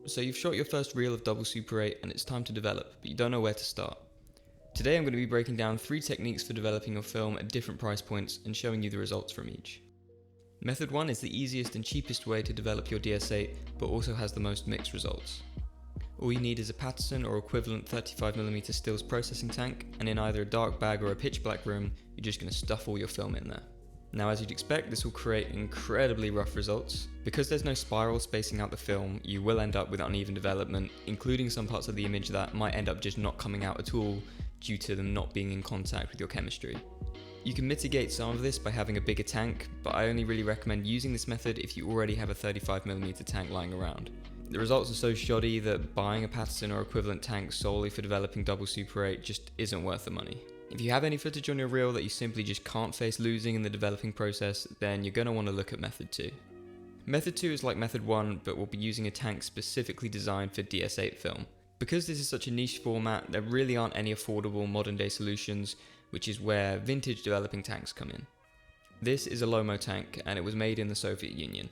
So you've shot your first reel of double Super 8 and it's time to develop, but you don't know where to start. Today I'm going to be breaking down 3 techniques for developing your film at different price points and showing you the results from each. Method 1 is the easiest and cheapest way to develop your DS8, but also has the most mixed results. All you need is a Patterson or equivalent 35mm stills processing tank, and in either a dark bag or a pitch black room, you're just going to stuff all your film in there. Now, as you'd expect, this will create incredibly rough results. Because there's no spiral spacing out the film, you will end up with uneven development, including some parts of the image that might end up just not coming out at all due to them not being in contact with your chemistry. You can mitigate some of this by having a bigger tank, but I only really recommend using this method if you already have a 35mm tank lying around. The results are so shoddy that buying a Patterson or equivalent tank solely for developing double Super 8 just isn't worth the money. If you have any footage on your reel that you simply just can't face losing in the developing process, then you're going to want to look at method 2. Method 2 is like method 1, but we'll be using a tank specifically designed for DS8 film. Because this is such a niche format, there really aren't any affordable modern day solutions, which is where vintage developing tanks come in. This is a Lomo tank, and it was made in the Soviet Union.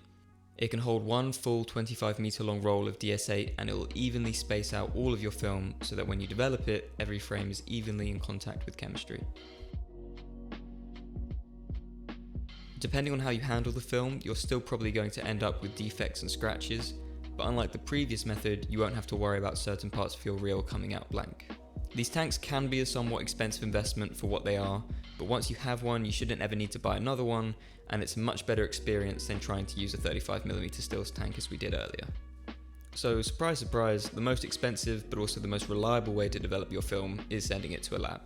It can hold one full 25 meter long roll of DS8, and it will evenly space out all of your film so that when you develop it, every frame is evenly in contact with chemistry. Depending on how you handle the film, you're still probably going to end up with defects and scratches, but unlike the previous method, you won't have to worry about certain parts of your reel coming out blank. These tanks can be a somewhat expensive investment for what they are, but once you have one, you shouldn't ever need to buy another one, and it's a much better experience than trying to use a 35mm stills tank as we did earlier. So surprise surprise, the most expensive but also the most reliable way to develop your film is sending it to a lab.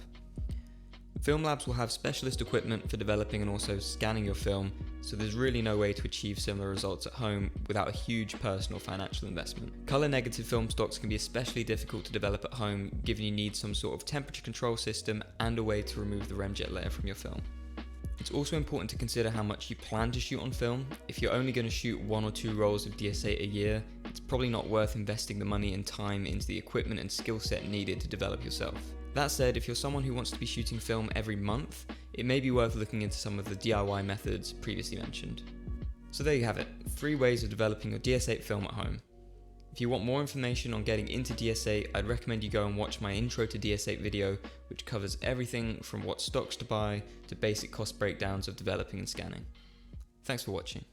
Film labs will have specialist equipment for developing and also scanning your film, so there's really no way to achieve similar results at home without a huge personal financial investment. Color negative film stocks can be especially difficult to develop at home, given you need some sort of temperature control system and a way to remove the remjet layer from your film. It's also important to consider how much you plan to shoot on film. If you're only going to shoot 1 or 2 rolls of DS8 a year, it's probably not worth investing the money and time into the equipment and skill set needed to develop yourself. That said, if you're someone who wants to be shooting film every month, it may be worth looking into some of the DIY methods previously mentioned. So there you have it, 3 ways of developing your DS8 film at home. If you want more information on getting into DS8, I'd recommend you go and watch my Intro to DS8 video, which covers everything from what stocks to buy to basic cost breakdowns of developing and scanning. Thanks for watching.